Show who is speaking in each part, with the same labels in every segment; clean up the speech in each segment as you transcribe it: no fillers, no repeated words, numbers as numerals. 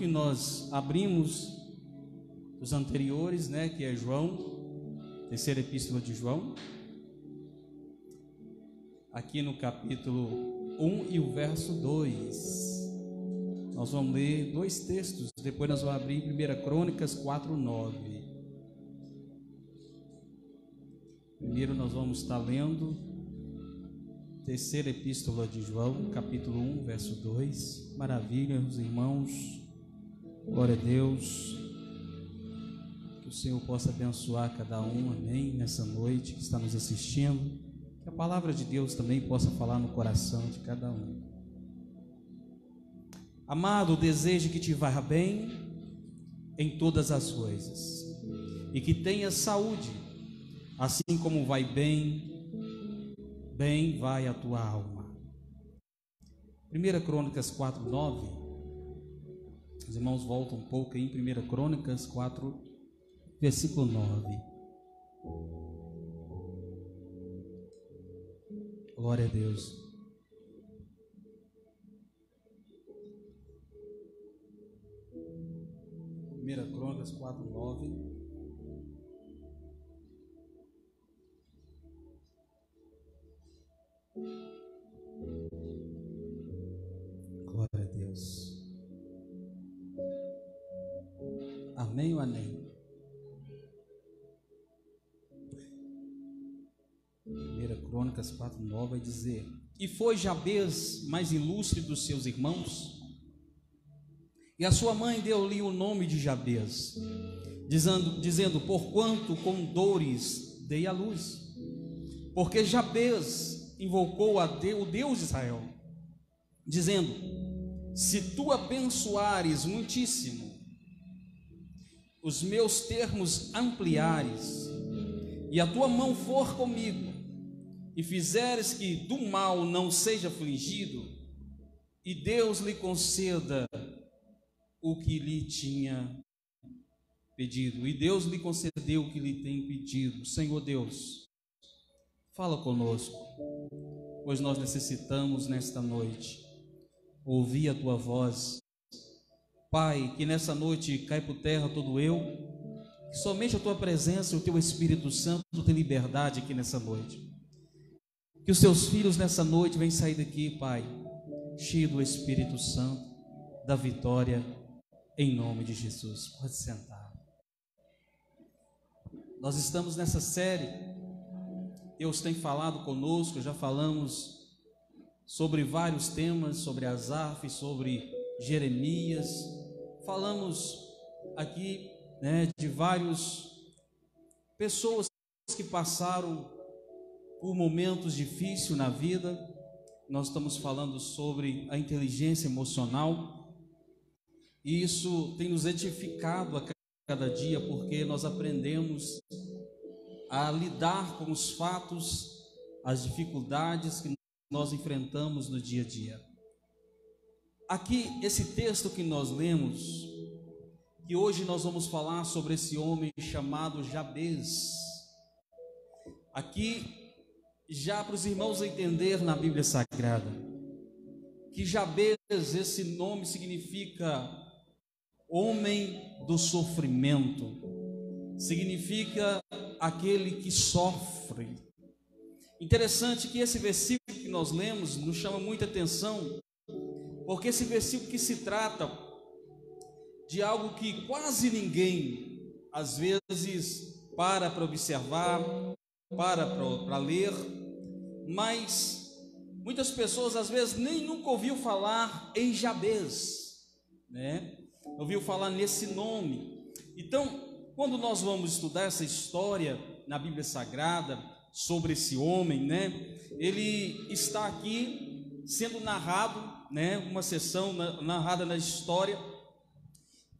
Speaker 1: que nós abrimos os anteriores, né, que é João, terceira epístola de João, aqui no capítulo 1 e o verso 2. Nós vamos ler dois textos, depois nós vamos abrir 1 Crônicas 4:9. Primeiro nós vamos estar lendo terceira epístola de João, capítulo 1, verso 2. Maravilha, os irmãos, glória a Deus. Que o Senhor possa abençoar cada um, amém, nessa noite que está nos assistindo. Que a palavra de Deus também possa falar no coração de cada um. Amado, desejo que te vá bem em todas as coisas e que tenhas saúde, assim como vai bem, bem vai a tua alma. 1 Crônicas 4:9. Os irmãos voltam um pouco aí em 1 Crônicas 4, versículo 9. Glória a Deus. Crônicas 4:9. Glória a Deus. Amém ou amém? 1 Crônicas 4:9 vai dizer: E foi Jabez mais ilustre dos seus irmãos? E a sua mãe deu-lhe o nome de Jabez, dizendo, porquanto com dores dei à luz. Porque Jabez invocou o Deus de Israel, dizendo, se tu abençoares muitíssimo, os meus termos ampliares, e a tua mão for comigo, e fizeres que do mal não seja afligido, e Deus lhe conceda o que lhe tinha pedido, e Deus lhe concedeu o que lhe tem pedido. Senhor Deus, fala conosco, pois nós necessitamos nesta noite ouvir a tua voz. Pai, que nessa noite cai por terra todo eu, que somente a tua presença e o teu Espírito Santo tenham liberdade aqui nessa noite. Que os teus filhos nessa noite venham sair daqui, Pai, cheio do Espírito Santo, da vitória, em nome de Jesus. Pode sentar. Nós estamos nessa série, Deus tem falado conosco, já falamos sobre vários temas, sobre Asaf, sobre Jeremias, falamos aqui, né, de várias pessoas que passaram por momentos difíceis na vida. Nós estamos falando sobre a inteligência emocional, e isso tem nos edificado a cada dia, porque nós aprendemos a lidar com os fatos, as dificuldades que nós enfrentamos no dia a dia. Aqui, esse texto que nós lemos, que hoje nós vamos falar sobre esse homem chamado Jabez. Aqui, já para os irmãos entender na Bíblia Sagrada, que Jabez, esse nome significa homem do sofrimento, significa aquele que sofre. Interessante que esse versículo que nós lemos nos chama muita atenção, porque esse versículo que se trata de algo que quase ninguém, às vezes, para observar, para ler, mas muitas pessoas, às vezes, nem nunca ouviu falar em Jabez, né? Ouviu falar nesse nome. Então, quando nós vamos estudar essa história na Bíblia Sagrada, sobre esse homem, né? Ele está aqui sendo narrado, né? Uma sessão narrada na história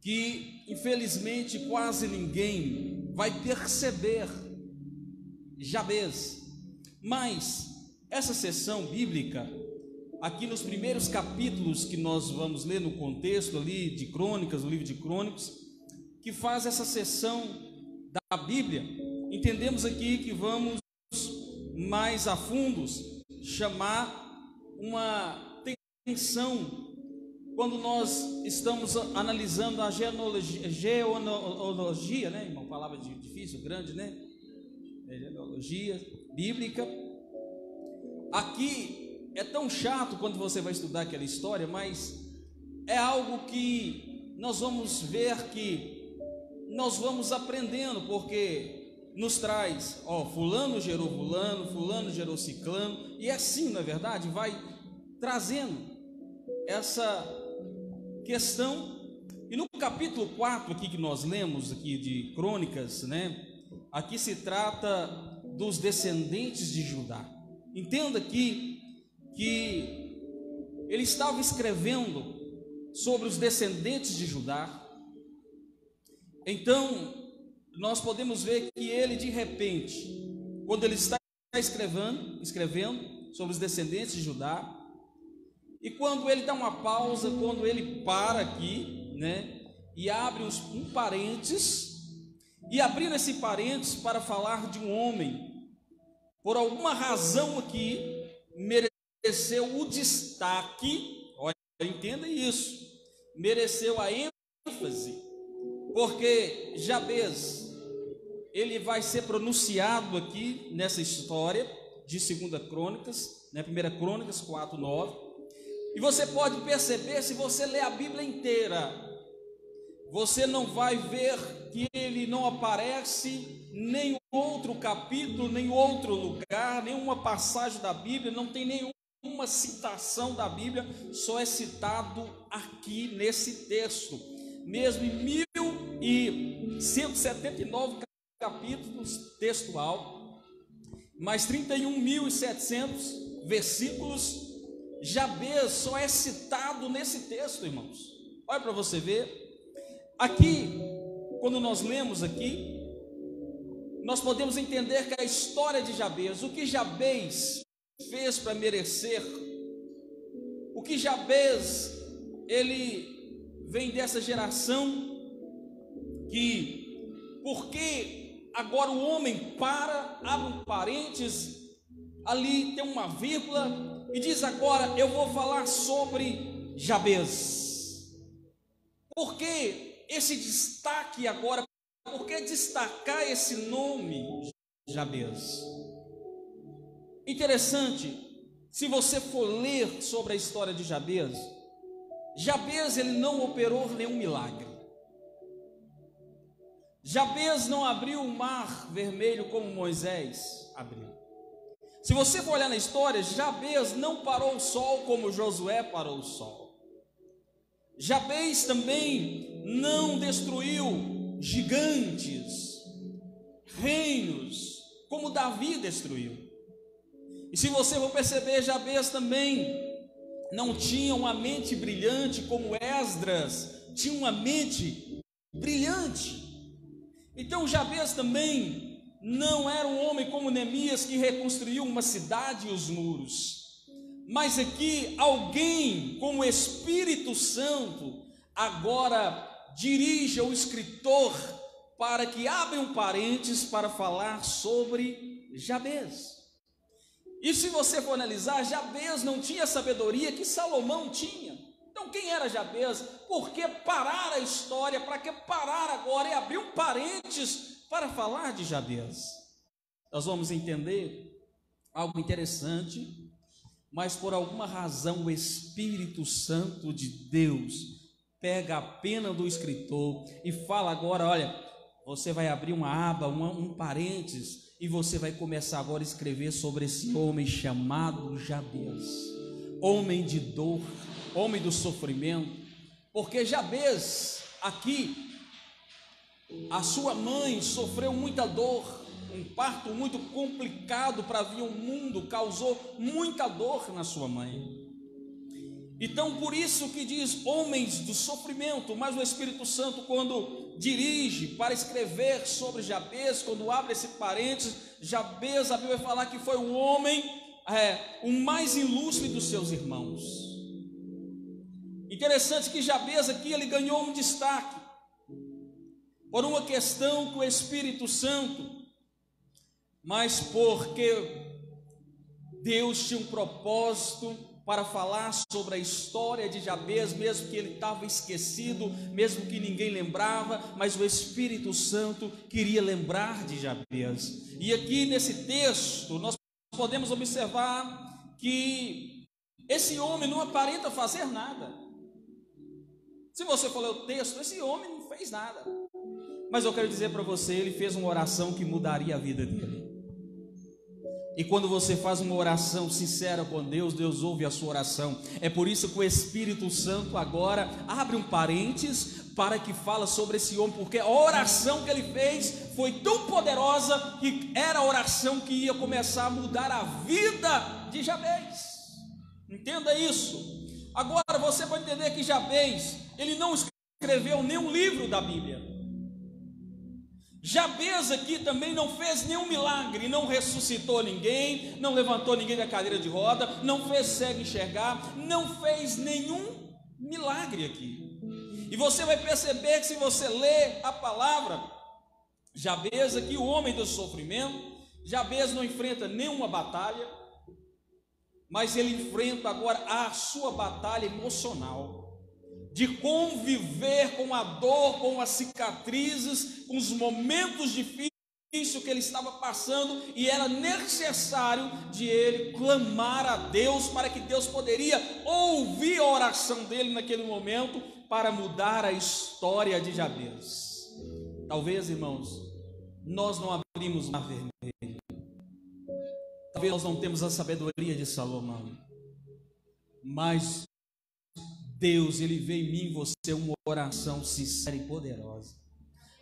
Speaker 1: que, infelizmente, quase ninguém vai perceber Jabez. Mas essa sessão bíblica, aqui nos primeiros capítulos que nós vamos ler no contexto ali de Crônicas, no livro de Crônicas, que faz essa sessão da Bíblia, entendemos aqui que vamos mais a fundos chamar uma atenção quando nós estamos analisando a genealogia, né, irmão? Palavra difícil, grande, né? Genealogia bíblica. Aqui é tão chato quando você vai estudar aquela história, mas é algo que nós vamos ver, que nós vamos aprendendo, porque nos traz, fulano gerou fulano, fulano gerou ciclano, e assim, na verdade, vai trazendo essa questão. E no capítulo 4 aqui que nós lemos aqui de Crônicas, né? Aqui se trata dos descendentes de Judá. Entenda aqui que ele estava escrevendo sobre os descendentes de Judá. Então nós podemos ver que ele, de repente, quando ele está escrevendo sobre os descendentes de Judá, e quando ele dá uma pausa, quando ele para aqui, né, e abre um parênteses, e abrindo esse parênteses para falar de um homem, por alguma razão aqui, mereceu o destaque, olha, entenda isso, mereceu a ênfase, porque Jabez, ele vai ser pronunciado aqui nessa história de 2 Crônicas, né, 1 Crônicas 4:9, e você pode perceber, se você ler a Bíblia inteira, você não vai ver que ele não aparece nem outro capítulo, nem outro lugar, nenhuma passagem da Bíblia, não tem nenhuma citação da Bíblia, só é citado aqui nesse texto, mesmo em 1179 capítulos textual, mais 31.700 versículos, Jabez só é citado nesse texto, irmãos. Olha para você ver. Aqui, quando nós lemos aqui, nós podemos entender que a história de Jabez, o que Jabez fez para merecer, o que Jabez, ele vem dessa geração que, porque agora o homem abre um parênteses, ali tem uma vírgula, e diz agora, eu vou falar sobre Jabez. Por que esse destaque agora? Por que destacar esse nome, Jabez? Interessante, se você for ler sobre a história de Jabez, Jabez ele não operou nenhum milagre. Jabez não abriu o mar vermelho como Moisés abriu. Se você for olhar na história, Jabez não parou o sol como Josué parou o sol. Jabez também não destruiu gigantes, reinos, como Davi destruiu. E se você for perceber, Jabez também não tinha uma mente brilhante como Esdras tinha uma mente brilhante. Então Jabez também não era um homem como Neemias que reconstruiu uma cidade e os muros, mas aqui alguém com o Espírito Santo agora dirige o escritor para que abra um parênteses para falar sobre Jabez. E se você for analisar, Jabez não tinha a sabedoria que Salomão tinha. Então quem era Jabez? Por que parar a história? Para que parar agora e abrir um parênteses para falar de Jabez? Nós vamos entender algo interessante, mas por alguma razão o Espírito Santo de Deus pega a pena do escritor e fala agora, olha, você vai abrir uma aba, um parênteses, e você vai começar agora a escrever sobre esse homem chamado Jabez, homem de dor, homem do sofrimento, porque Jabez aqui, a sua mãe sofreu muita dor, um parto muito complicado para vir ao mundo, causou muita dor na sua mãe. Então por isso que diz homens do sofrimento, mas o Espírito Santo quando dirige para escrever sobre Jabez, quando abre esse parênteses, Jabez, a Bíblia vai falar que foi o homem, o mais ilustre dos seus irmãos. Interessante que Jabez aqui ele ganhou um destaque, por uma questão com o Espírito Santo, mas porque Deus tinha um propósito para falar sobre a história de Jabez, mesmo que ele estava esquecido, mesmo que ninguém lembrava, mas o Espírito Santo queria lembrar de Jabez. E aqui nesse texto nós podemos observar que esse homem não aparenta fazer nada. Se você for ler o texto, esse homem não fez nada, mas eu quero dizer para você, ele fez uma oração que mudaria a vida dele. E quando você faz uma oração sincera com Deus, Deus ouve a sua oração. É por isso que o Espírito Santo agora abre um parênteses para que fala sobre esse homem, porque a oração que ele fez foi tão poderosa que era a oração que ia começar a mudar a vida de Jabez. Entenda isso. Agora você vai entender que Jabez, ele não escreveu nenhum livro da Bíblia. Jabez aqui também não fez nenhum milagre, não ressuscitou ninguém, não levantou ninguém da cadeira de roda, não fez cego enxergar, não fez nenhum milagre aqui. E você vai perceber que se você ler a palavra, Jabez aqui, o homem do sofrimento, Jabez não enfrenta nenhuma batalha, mas ele enfrenta agora a sua batalha emocional, de conviver com a dor, com as cicatrizes, com os momentos difíceis que ele estava passando, e era necessário de ele clamar a Deus, para que Deus poderia ouvir a oração dele naquele momento, para mudar a história de Jabez. Talvez, irmãos, nós não abrimos o mar vermelho, talvez nós não temos a sabedoria de Salomão, mas Deus, ele vê em mim e você uma oração sincera e poderosa,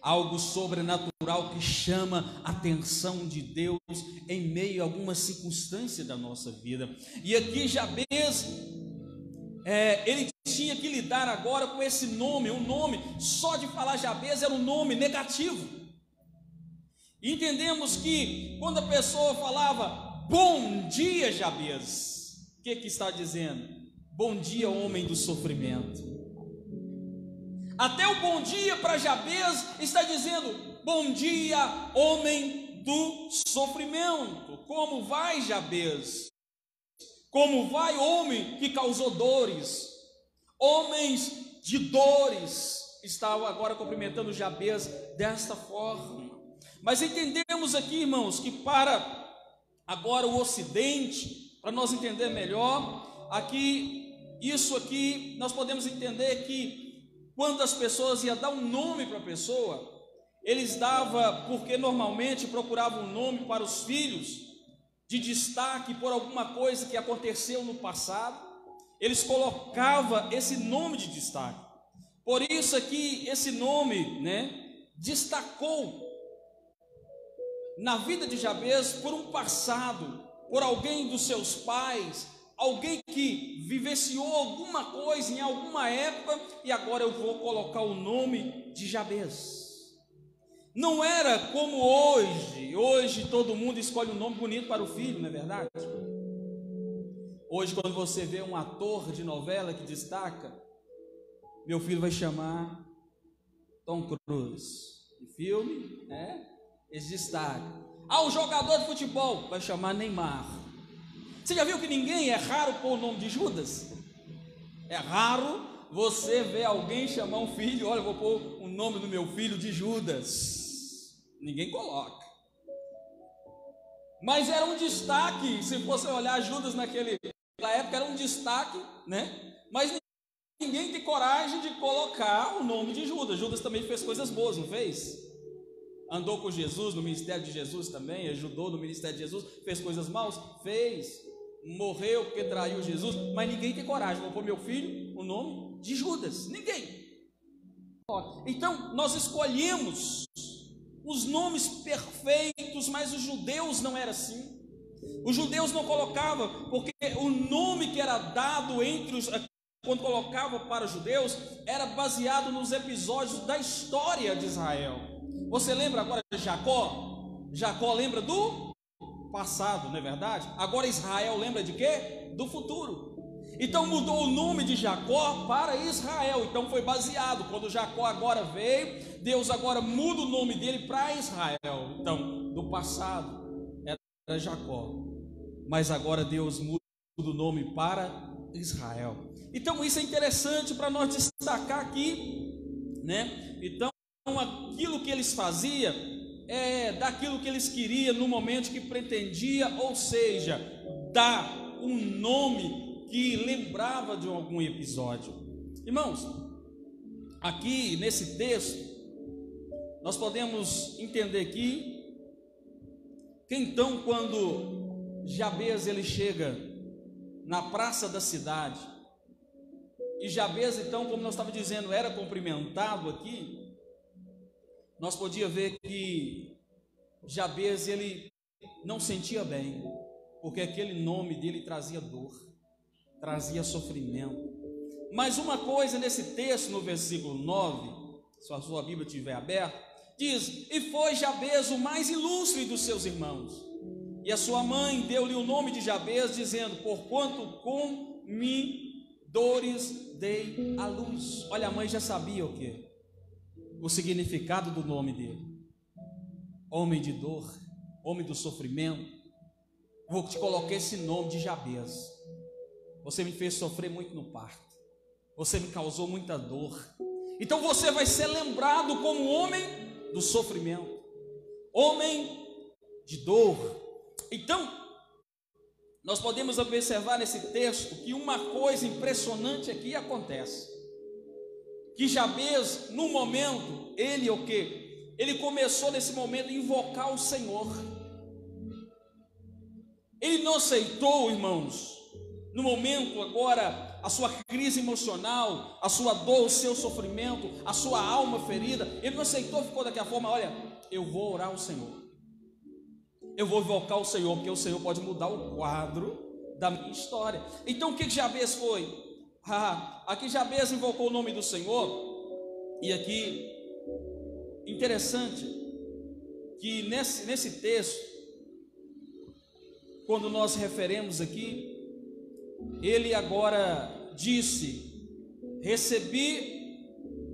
Speaker 1: algo sobrenatural que chama a atenção de Deus em meio a alguma circunstância da nossa vida. E aqui Jabez, ele tinha que lidar agora com esse nome, um nome, só de falar Jabez era um nome negativo. E entendemos que quando a pessoa falava bom dia Jabez, o que está dizendo? Bom dia, homem do sofrimento. Até o bom dia para Jabez está dizendo: bom dia, homem do sofrimento. Como vai, Jabez? Como vai, homem que causou dores? Homens de dores. Estava agora cumprimentando Jabez desta forma. Mas entendemos aqui, irmãos, que para agora o Ocidente, para nós entender melhor, aqui, isso aqui, nós podemos entender que quando as pessoas iam dar um nome para a pessoa, eles davam, porque normalmente procuravam um nome para os filhos, de destaque por alguma coisa que aconteceu no passado, eles colocavam esse nome de destaque. Por isso aqui, esse nome, destacou na vida de Jabez por um passado, por alguém dos seus pais, alguém que vivenciou alguma coisa em alguma época, e agora eu vou colocar o nome de Jabez. Não era como hoje todo mundo escolhe um nome bonito para o filho, não é verdade? Hoje, quando você vê um ator de novela que destaca, meu filho vai chamar Tom Cruise, em filme, eles destacam. O jogador de futebol vai chamar Neymar. Você já viu que é raro pôr o nome de Judas? É raro você ver alguém chamar um filho, olha, eu vou pôr o nome do meu filho de Judas. Ninguém coloca. Mas era um destaque, se você olhar Judas naquela época, era um destaque, Mas ninguém tem coragem de colocar o nome de Judas. Judas também fez coisas boas, não fez? Andou com Jesus no ministério de Jesus também, ajudou no ministério de Jesus, fez coisas maus? Fez. Morreu porque traiu Jesus, mas ninguém tem coragem. Vou pôr meu filho o nome de Judas. Ninguém. Então nós escolhemos os nomes perfeitos, mas os judeus não era assim. Os judeus não colocavam, porque o nome que era dado quando colocava para os judeus, era baseado nos episódios da história de Israel. Você lembra agora de Jacó? Jacó lembra do passado, não é verdade? Agora Israel lembra de quê? Do futuro. Então mudou o nome de Jacó para Israel. Então foi baseado, quando Jacó agora veio, Deus agora muda o nome dele para Israel. Então, do passado era Jacó, mas agora Deus muda do nome para Israel. Então isso é interessante para nós destacar aqui, né? Então aquilo que eles faziam é daquilo que eles queriam no momento que pretendia, ou seja, dar um nome que lembrava de algum episódio. Irmãos, aqui nesse texto nós podemos entender que então quando Jabes ele chega na praça da cidade, e Jabes então, como nós estávamos dizendo, era cumprimentado aqui, nós podíamos ver que Jabes ele não sentia bem, porque aquele nome dele trazia dor, trazia sofrimento. Mas uma coisa nesse texto, no versículo 9, se a sua Bíblia estiver aberta, diz: e foi Jabes o mais ilustre dos seus irmãos, e a sua mãe deu-lhe o nome de Jabes, dizendo: porquanto com dores dei à luz. Olha, a mãe já sabia o que? O significado do nome dele: homem de dor, homem do sofrimento. Vou te colocar esse nome de Jabes. Você me fez sofrer muito no parto, você me causou muita dor, então você vai ser lembrado como homem do sofrimento, homem de dor. Então nós podemos observar nesse texto que uma coisa impressionante aqui acontece, que Jabes, no momento, ele começou nesse momento a invocar o Senhor. Ele não aceitou, irmãos, no momento agora, a sua crise emocional, a sua dor, o seu sofrimento, a sua alma ferida. Ele não aceitou, ficou daquela forma: olha, eu vou orar ao Senhor, eu vou invocar o Senhor, porque o Senhor pode mudar o quadro da minha história. Então o que Jabes foi? Aqui Jabes invocou o nome do Senhor. E aqui, interessante, que nesse texto, quando nós referemos aqui, ele agora disse: recebi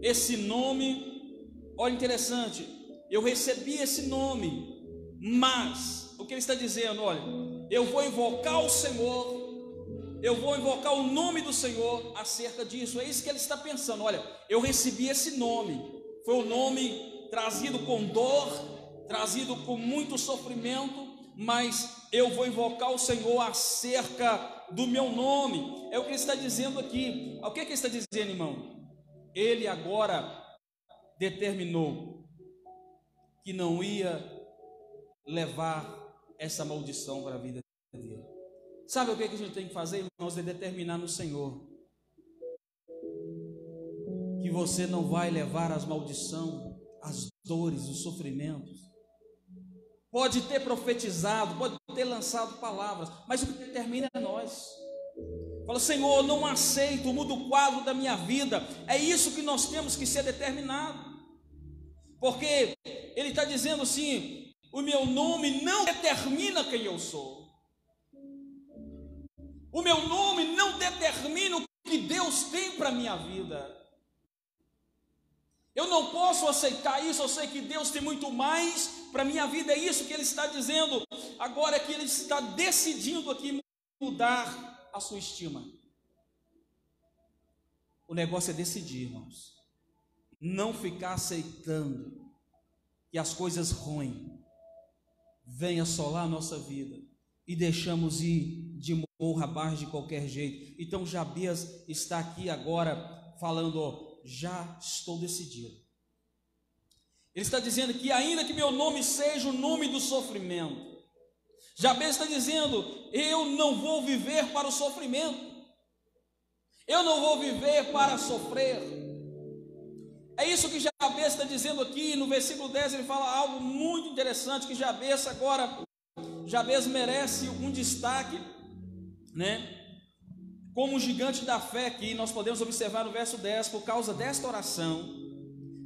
Speaker 1: esse nome. Olha, interessante, eu recebi esse nome, mas o que ele está dizendo? Olha, eu vou invocar o Senhor, eu vou invocar o nome do Senhor acerca disso. É isso que ele está pensando. Olha, eu recebi esse nome, foi um nome trazido com dor, trazido com muito sofrimento, mas eu vou invocar o Senhor acerca do meu nome. É o que ele está dizendo aqui. O que ele está dizendo, irmão? Ele agora determinou que não ia levar essa maldição para a vida dele. Sabe o que a gente tem que fazer, irmãos? É determinar no Senhor que você não vai levar as maldições, as dores, os sofrimentos. Pode ter profetizado, pode ter lançado palavras, mas o que determina é nós. Fala: Senhor, não aceito, muda o quadro da minha vida. É isso que nós temos que ser determinado, porque ele está dizendo assim: o meu nome não determina quem eu sou, o meu nome não determina o que Deus tem para a minha vida. Eu não posso aceitar isso. Eu sei que Deus tem muito mais para a minha vida. É isso que ele está dizendo. Agora é que ele está decidindo aqui mudar a sua estima. O negócio é decidir, irmãos. Não ficar aceitando que as coisas ruins venham assolar a nossa vida e deixamos ir de morro abaixo de qualquer jeito. Então Jabes está aqui agora falando: já estou decidido. Ele está dizendo que ainda que meu nome seja o nome do sofrimento, Jabes está dizendo: eu não vou viver para o sofrimento, eu não vou viver para sofrer. É isso que Jabes está dizendo aqui. No versículo 10 ele fala algo muito interessante, que Jabes merece um destaque, né? Como um gigante da fé, que nós podemos observar no verso 10, por causa desta oração.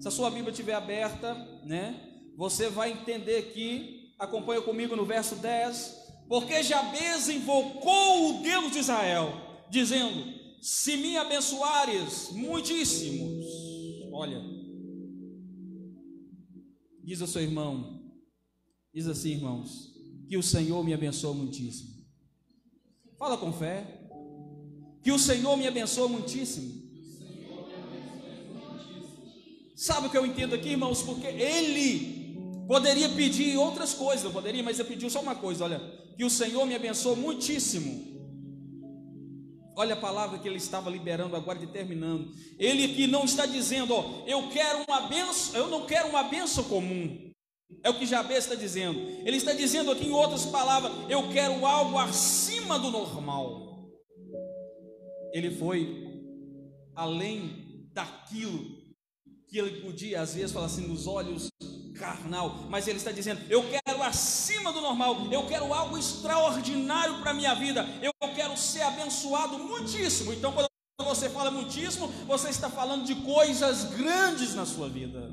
Speaker 1: Se a sua Bíblia estiver aberta, né, você vai entender que, acompanha comigo no verso 10, porque Jabes invocou o Deus de Israel, dizendo: se me abençoares muitíssimos, olha, diz ao seu irmão, diz assim, irmãos, que o Senhor me abençoa muitíssimo. Fala com fé. Que o Senhor me abençoe muitíssimo. Sabe o que eu entendo aqui, irmãos? Porque ele poderia pedir outras coisas, não poderia, mas ele pediu só uma coisa, olha, que o Senhor me abençoe muitíssimo. Olha a palavra que ele estava liberando agora, determinando. Ele aqui não está dizendo, ó, eu quero uma benção, eu não quero uma benção comum. É o que Jabez está dizendo. Ele está dizendo aqui em outras palavras, eu quero algo acima do normal. Ele foi além daquilo que ele podia, às vezes, falar assim, nos olhos carnal, mas ele está dizendo, eu quero acima do normal, eu quero algo extraordinário para a minha vida, eu quero ser abençoado muitíssimo. Então, quando você fala muitíssimo, você está falando de coisas grandes na sua vida.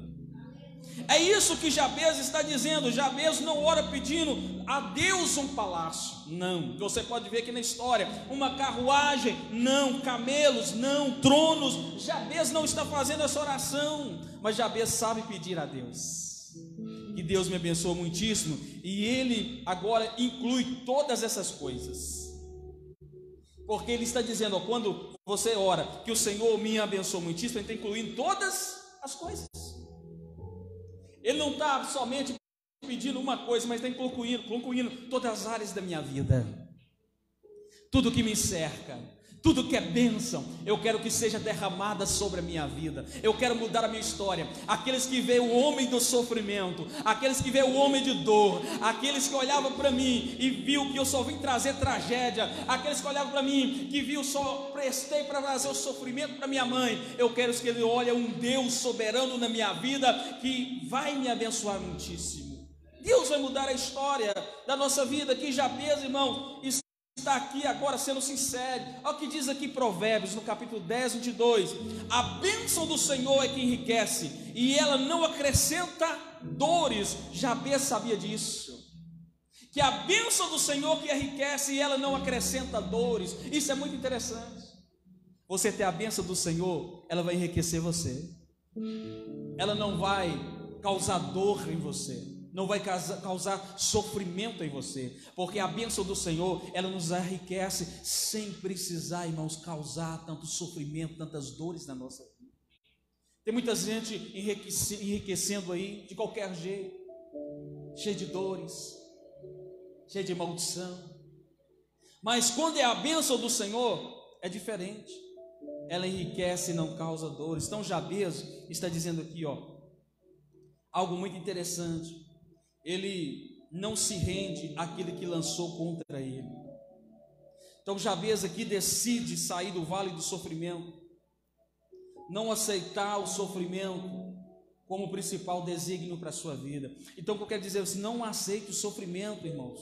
Speaker 1: É isso que Jabez está dizendo. Jabez não ora pedindo a Deus um palácio, não. Você pode ver aqui na história, uma carruagem, não. Camelos, não. Tronos. Jabez não está fazendo essa oração, mas Jabez sabe pedir a Deus. Que Deus me abençoe muitíssimo. E ele agora inclui todas essas coisas, porque ele está dizendo, ó, quando você ora que o Senhor me abençoe muitíssimo, ele está incluindo todas as coisas. Ele não está somente pedindo uma coisa, mas está concluindo todas as áreas da minha vida. Tudo que me cerca, tudo que é bênção, eu quero que seja derramada sobre a minha vida. Eu quero mudar a minha história. Aqueles que vê o homem do sofrimento, aqueles que vê o homem de dor, aqueles que olhavam para mim e viu que eu só vim trazer tragédia, aqueles que olhavam para mim que viu só prestei para trazer o sofrimento para minha mãe, eu quero que ele olhe um Deus soberano na minha vida que vai me abençoar muitíssimo. Deus vai mudar a história da nossa vida. Que Jabez, irmão, está aqui agora sendo sincero. Olha o que diz aqui Provérbios, no capítulo 10, 22. A bênção do Senhor é que enriquece, e ela não acrescenta dores. Jabez sabia disso, que a bênção do Senhor que enriquece, e ela não acrescenta dores. Isso é muito interessante. Você ter a bênção do Senhor, ela vai enriquecer você. Ela não vai causar dor em você, não vai causar sofrimento em você, porque a bênção do Senhor, ela nos enriquece sem precisar, irmãos, causar tanto sofrimento, tantas dores na nossa vida. Tem muita gente enriquecendo aí de qualquer jeito, cheio de dores, cheio de maldição. Mas quando é a bênção do Senhor, é diferente. Ela enriquece e não causa dores. Então Jabez está dizendo aqui, ó, algo muito interessante. Ele não se rende àquele que lançou contra ele. Então Jabez aqui decide sair do vale do sofrimento, não aceitar o sofrimento como principal desígnio para a sua vida. Então o que eu quero dizer é assim, não aceite o sofrimento, irmãos,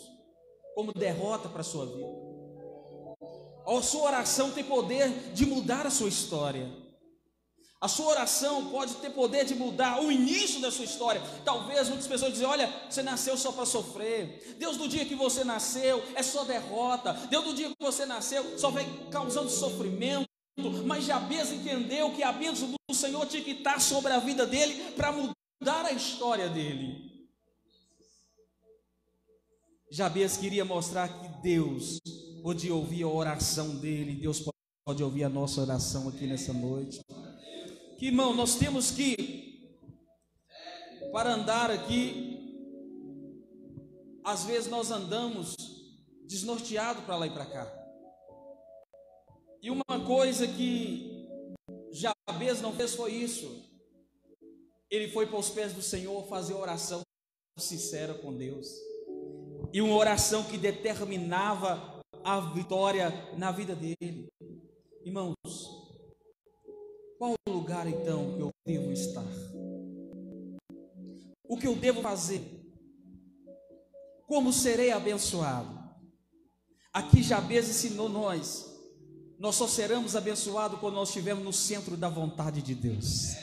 Speaker 1: como derrota para a sua vida. A sua oração tem poder de mudar a sua história. A sua oração pode ter poder de mudar o início da sua história. Talvez muitas pessoas dizem, olha, você nasceu só para sofrer. Deus do dia que você nasceu é só derrota. Deus do dia que você nasceu só vai causando sofrimento. Mas Jabez entendeu que a bênção do Senhor tinha que estar sobre a vida dele para mudar a história dele. Jabez queria mostrar que Deus podia ouvir a oração dele. Deus pode ouvir a nossa oração aqui nessa noite. Que, irmão, nós temos que, para andar aqui, às vezes nós andamos desnorteados para lá e para cá. E uma coisa que Jabez não fez foi isso. Ele foi para os pés do Senhor fazer oração sincera com Deus. E uma oração que determinava a vitória na vida dele. Irmãos, qual o lugar então que eu devo estar? O que eu devo fazer? Como serei abençoado? Aqui Jabez ensinou nós só seremos abençoados quando nós estivermos no centro da vontade de Deus.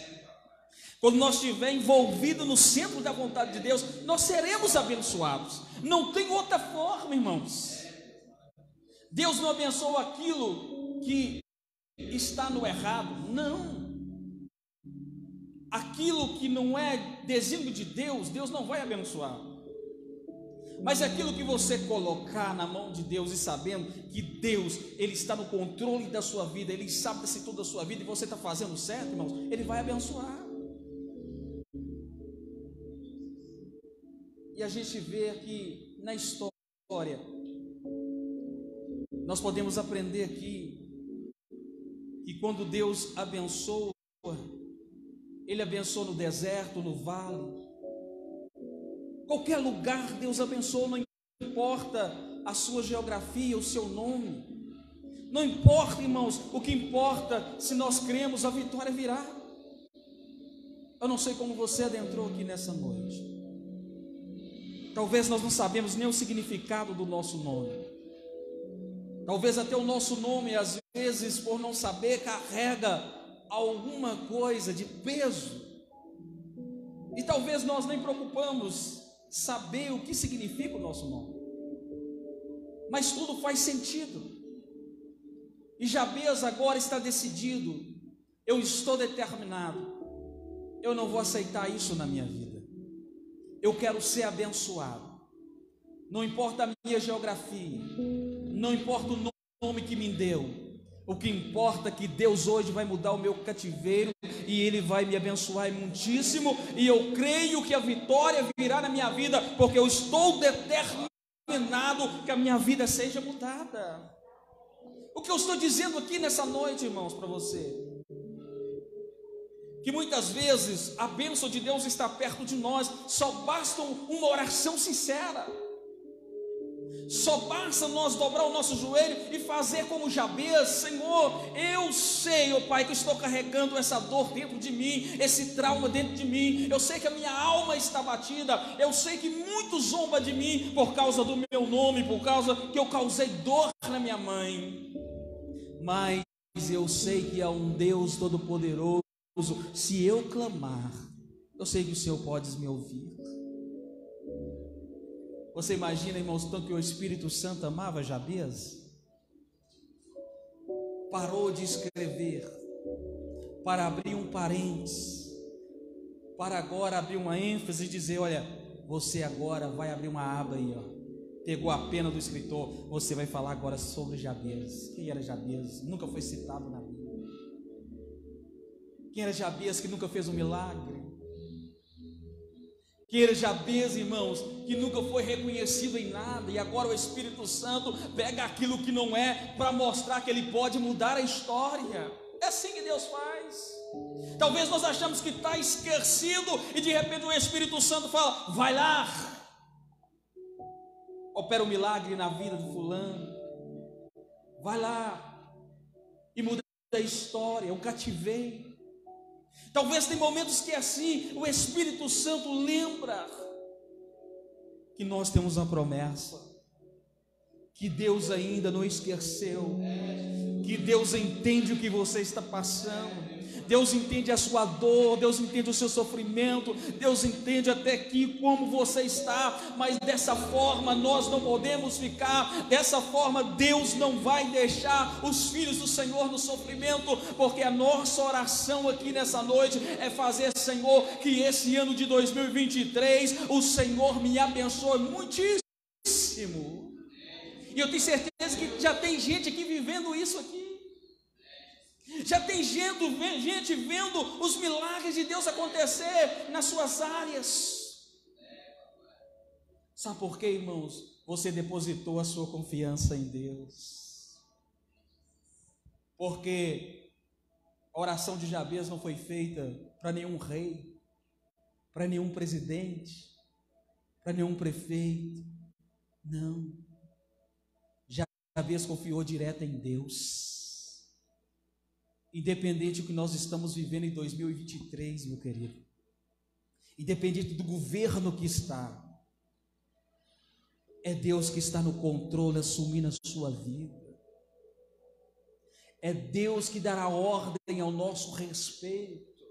Speaker 1: Quando nós estivermos envolvidos no centro da vontade de Deus, nós seremos abençoados. Não tem outra forma, irmãos. Deus não abençoa aquilo que está no errado, não. Aquilo que não é desígnio de Deus, Deus não vai abençoar. Mas é aquilo que você colocar na mão de Deus e sabendo que Deus, Ele está no controle da sua vida, Ele sabe desse tudo da sua vida e você está fazendo certo, irmãos, Ele vai abençoar. E a gente vê aqui na história, nós podemos aprender aqui, que quando Deus abençoa, Ele abençoa no deserto, no vale, qualquer lugar Deus abençoa, não importa a sua geografia, o seu nome, não importa, irmãos, o que importa, se nós cremos, a vitória virá. Eu não sei como você adentrou aqui nessa noite, talvez nós não sabemos nem o significado do nosso nome, talvez até o nosso nome, às vezes, por não saber, carrega alguma coisa de peso, e talvez nós nem preocupamos saber o que significa o nosso nome, mas tudo faz sentido. E Jabez agora está decidido: eu estou determinado, eu não vou aceitar isso na minha vida, eu quero ser abençoado, não importa a minha geografia, não importa o nome que me deu, o que importa é que Deus hoje vai mudar o meu cativeiro e Ele vai me abençoar muitíssimo, e eu creio que a vitória virá na minha vida, porque eu estou determinado que a minha vida seja mudada. O que eu estou dizendo aqui nessa noite, irmãos, para você, que muitas vezes a bênção de Deus está perto de nós, só basta uma oração sincera, só basta nós dobrar o nosso joelho e fazer como Jabez: Senhor, eu sei, ó Pai, que estou carregando essa dor dentro de mim, esse trauma dentro de mim, eu sei que a minha alma está batida, eu sei que muitos zombam de mim por causa do meu nome, por causa que eu causei dor na minha mãe, mas eu sei que há um Deus todo-poderoso, se eu clamar, eu sei que o Senhor pode me ouvir. Você imagina, irmãos, tanto que o Espírito Santo amava Jabez, parou de escrever para abrir um parênteses, para agora abrir uma ênfase e dizer: olha, você agora vai abrir uma aba aí, ó. Pegou a pena do escritor, você vai falar agora sobre Jabez. Quem era Jabez? Nunca foi citado na Bíblia. Quem era Jabez que nunca fez um milagre? Quem era Jabez, irmãos, que nunca foi reconhecido em nada, e agora o Espírito Santo pega aquilo que não é para mostrar que ele pode mudar a história. É assim que Deus faz. Talvez nós achamos que está esquecido e de repente o Espírito Santo fala: vai lá, opera um milagre na vida do fulano, vai lá e muda a história, o cativeiro. Talvez tem momentos que assim o Espírito Santo lembra que nós temos uma promessa, que Deus ainda não esqueceu, que Deus entende o que você está passando, Deus entende a sua dor, Deus entende o seu sofrimento, Deus entende até aqui como você está, mas dessa forma nós não podemos ficar, dessa forma Deus não vai deixar os filhos do Senhor no sofrimento, porque a nossa oração aqui nessa noite é fazer: Senhor, que esse ano de 2023 o Senhor me abençoe muitíssimo, e eu tenho certeza que já tem gente aqui vivendo isso aqui. Já tem gente vendo os milagres de Deus acontecer nas suas áreas. Sabe por quê, irmãos? Você depositou a sua confiança em Deus. Porque a oração de Jabez não foi feita para nenhum rei, para nenhum presidente, para nenhum prefeito. Não. Jabez confiou direto em Deus. Independente do que nós estamos vivendo em 2023, meu querido, independente do governo que está, é Deus que está no controle, assumindo a sua vida. É Deus que dará ordem ao nosso respeito.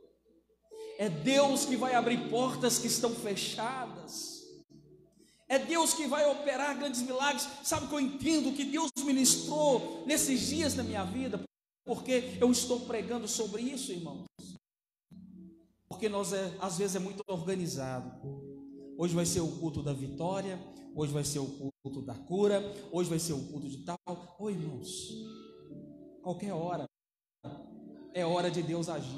Speaker 1: É Deus que vai abrir portas que estão fechadas. É Deus que vai operar grandes milagres. Sabe o que eu entendo que Deus ministrou nesses dias na minha vida? Porque eu estou pregando sobre isso, irmãos. Porque nós às vezes é muito organizado. Hoje vai ser o culto da vitória, hoje vai ser o culto da cura, hoje vai ser o culto de tal. Ô irmãos, qualquer hora é hora de Deus agir.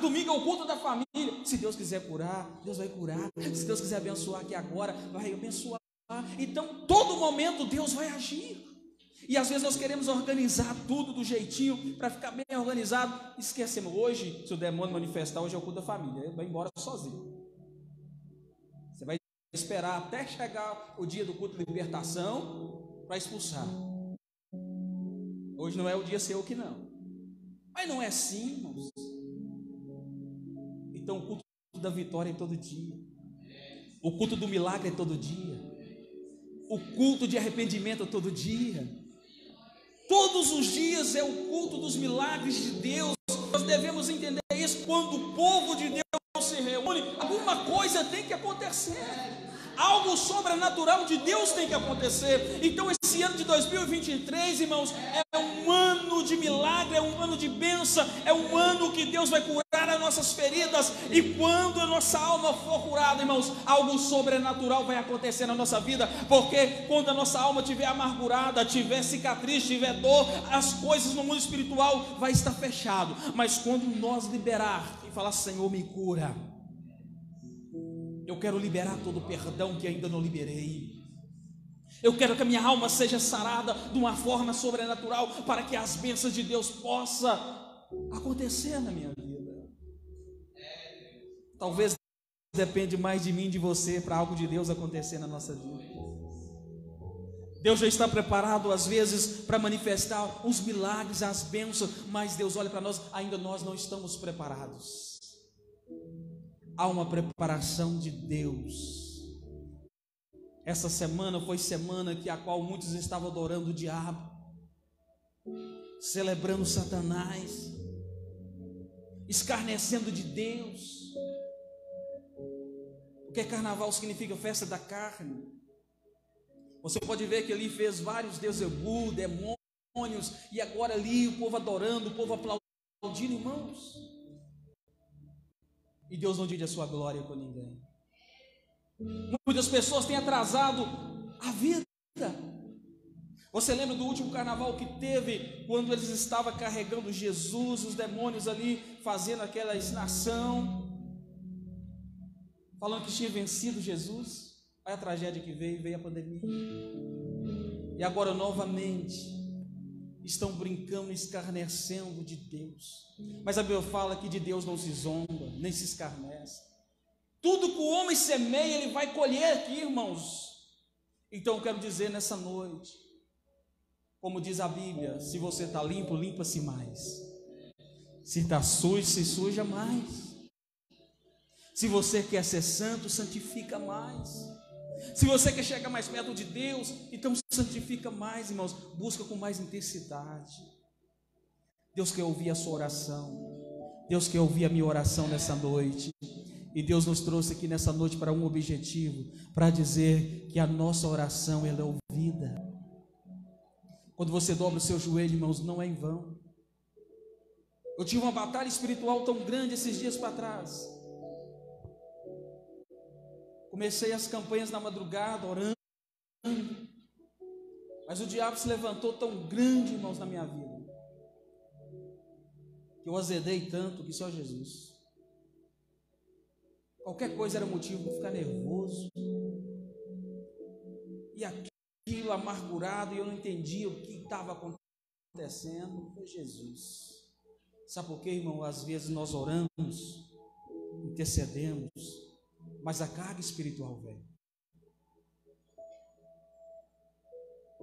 Speaker 1: Domingo é o culto da família. Se Deus quiser curar, Deus vai curar. Se Deus quiser abençoar aqui agora, vai abençoar. Então, todo momento Deus vai agir. E às vezes nós queremos organizar tudo do jeitinho, para ficar bem organizado. Esquecemos, hoje, se o demônio manifestar, hoje é o culto da família. Ele vai embora sozinho. Você vai esperar até chegar o dia do culto de libertação, para expulsar. Hoje não é o dia seu que não. Mas não é assim, irmãos. Então o culto da vitória é todo dia. O culto do milagre é todo dia. O culto de arrependimento é todo dia. Todos os dias é o culto dos milagres de Deus. Nós devemos entender isso. Quando o povo de Deus se reúne, alguma coisa tem que acontecer. Algo sobrenatural de Deus tem que acontecer. Então esse ano de 2023, irmãos, é um ano de milagre, é um ano de bênção, é um ano que Deus vai curar as nossas feridas. E quando a nossa alma for curada, irmãos, algo sobrenatural vai acontecer na nossa vida. Porque quando a nossa alma estiver amargurada, tiver cicatriz, tiver dor, as coisas no mundo espiritual vai estar fechado. Mas quando nós liberar e falar: Senhor, me cura, eu quero liberar todo o perdão que ainda não liberei. Eu quero que a minha alma seja sarada de uma forma sobrenatural, para que as bênçãos de Deus possam acontecer na minha vida. Talvez depende mais de mim e de você para algo de Deus acontecer na nossa vida. Deus já está preparado às vezes para manifestar os milagres, as bênçãos, mas Deus olha para nós, ainda nós não estamos preparados. Há uma preparação de Deus. Essa semana foi semana que a qual muitos estavam adorando o diabo, celebrando Satanás, escarnecendo de Deus. Porque carnaval significa festa da carne. Você pode ver que ali fez vários deuses, demônios, e agora ali o povo adorando, o povo aplaudindo, irmãos. E Deus não divide a sua glória com ninguém. Muitas pessoas têm atrasado a vida. Você lembra do último carnaval que teve, quando eles estavam carregando Jesus, os demônios ali fazendo aquela encenação, falando que tinha vencido Jesus? Olha a tragédia que veio a pandemia. E agora novamente estão brincando, escarnecendo de Deus. Mas a Bíblia fala que de Deus não se zomba, nem se escarnece. Tudo que o homem semeia, ele vai colher aqui, irmãos. Então eu quero dizer nessa noite, como diz a Bíblia, se você está limpo, limpa-se mais. Se está sujo, se suja mais. Se você quer ser santo, santifica mais. Se você quer chegar mais perto de Deus, então santifica mais, irmãos. Busca com mais intensidade. Deus quer ouvir a sua oração. Deus quer ouvir a minha oração nessa noite. E Deus nos trouxe aqui nessa noite para um objetivo, para dizer que a nossa oração, ela é ouvida. Quando você dobra o seu joelho, irmãos, não é em vão. Eu tive uma batalha espiritual tão grande esses dias para trás. Comecei as campanhas na madrugada, orando. Mas o diabo se levantou tão grande, irmãos, na minha vida, que eu azedei tanto que só Jesus. Qualquer coisa era motivo para ficar nervoso. E aquilo amargurado, e eu não entendia o que estava acontecendo. Foi Jesus. Sabe por quê, irmão? Às vezes nós oramos, intercedemos, mas a carga espiritual vem.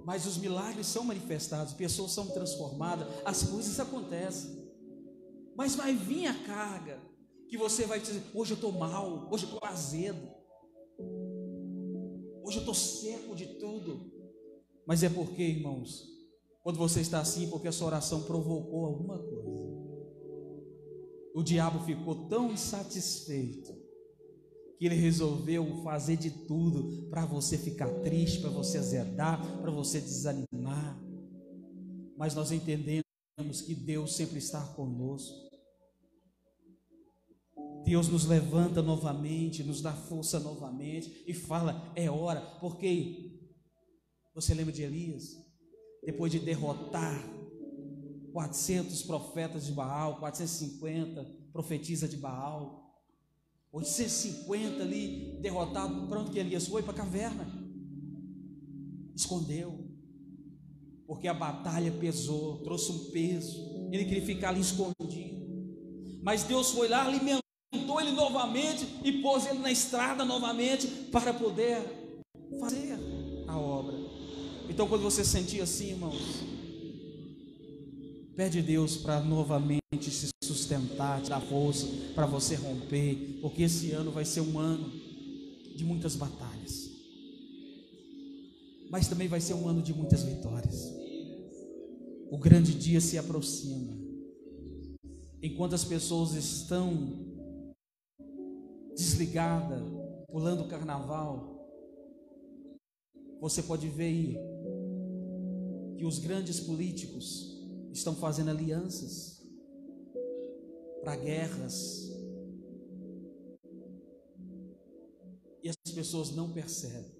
Speaker 1: Mas os milagres são manifestados, pessoas são transformadas, as coisas acontecem. Mas vai vir a carga, que você vai dizer: hoje eu estou mal, hoje eu estou azedo, hoje eu estou seco de tudo. Mas é porque, irmãos, quando você está assim, porque a sua oração provocou alguma coisa. O diabo ficou tão insatisfeito que ele resolveu fazer de tudo para você ficar triste, para você azedar, para você desanimar. Mas nós entendemos que Deus sempre está conosco. Deus nos levanta novamente, nos dá força novamente e fala: é hora. Porque você lembra de Elias? Depois de derrotar 400 profetas de Baal, 450 profetisas de Baal, 850 ali derrotado, para onde que Elias foi? Para a caverna, escondeu, porque a batalha pesou, trouxe um peso, ele queria ficar ali escondido, mas Deus foi lá, alimentou ele novamente e pôs ele na estrada novamente para poder fazer a obra. Então, quando você sentir assim, irmãos, pede a Deus para novamente se sustentar, te dar força para você romper, porque esse ano vai ser um ano de muitas batalhas, mas também vai ser um ano de muitas vitórias. O grande dia se aproxima. Enquanto as pessoas estão desligadas, pulando o carnaval, você pode ver aí que os grandes políticos estão fazendo alianças para guerras, e as pessoas não percebem.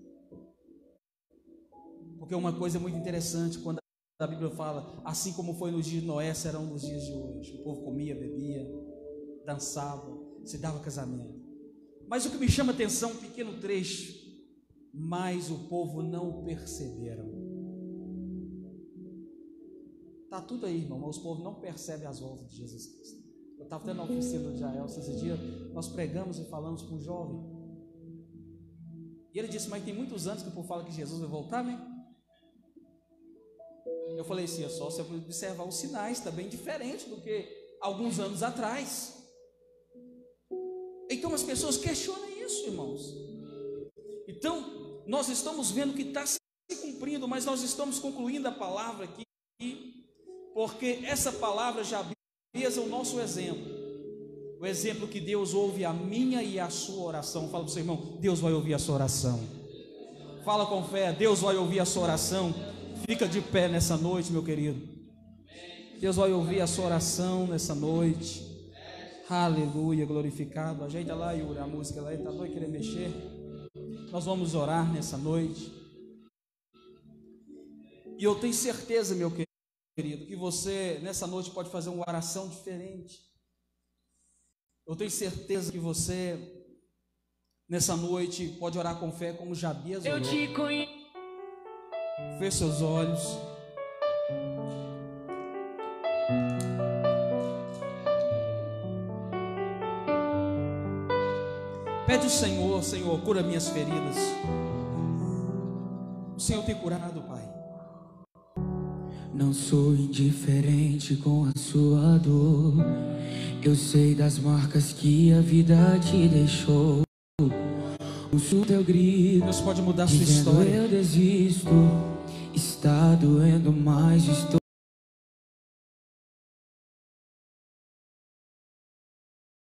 Speaker 1: Porque uma coisa muito interessante, quando a Bíblia fala, assim como foi nos dias de Noé, serão nos dias de hoje. O povo comia, bebia, dançava, se dava casamento. Mas o que me chama a atenção, um pequeno trecho: mas o povo não perceberam. Está tudo aí, irmão, mas o povo não percebe as voltas de Jesus Cristo. Eu estava tendo uma oficina de Jael esse dia, nós pregamos e falamos com um jovem, e ele disse: mas tem muitos anos que o povo fala que Jesus vai voltar, né? Eu falei assim: é só você observar os sinais, está bem diferente do que alguns anos atrás. Então as pessoas questionam isso, irmãos. Então nós estamos vendo que está se cumprindo, mas nós estamos concluindo a palavra aqui, porque essa palavra já é o nosso exemplo, o exemplo que Deus ouve a minha e a sua oração. Fala para o seu irmão: Deus vai ouvir a sua oração. Fala com fé: Deus vai ouvir a sua oração. Fica de pé nessa noite, meu querido. Deus vai ouvir a sua oração nessa noite. Aleluia, glorificado. Ajeita lá, Yuri, a música lá, ele está doido querer mexer. Nós vamos orar nessa noite. E eu tenho certeza, meu querido, que você nessa noite pode fazer uma oração diferente. Eu tenho certeza que você nessa noite pode orar com fé como Jabias orou. Eu te conheço. Feche seus olhos. Pede ao Senhor: Senhor, cura minhas feridas. O Senhor tem curado, Pai.
Speaker 2: Não sou indiferente com a sua dor. Eu sei das marcas que a vida te deixou. O teu grito,
Speaker 1: Deus pode mudar a sua história.
Speaker 2: Eu desisto, está doendo, mas estou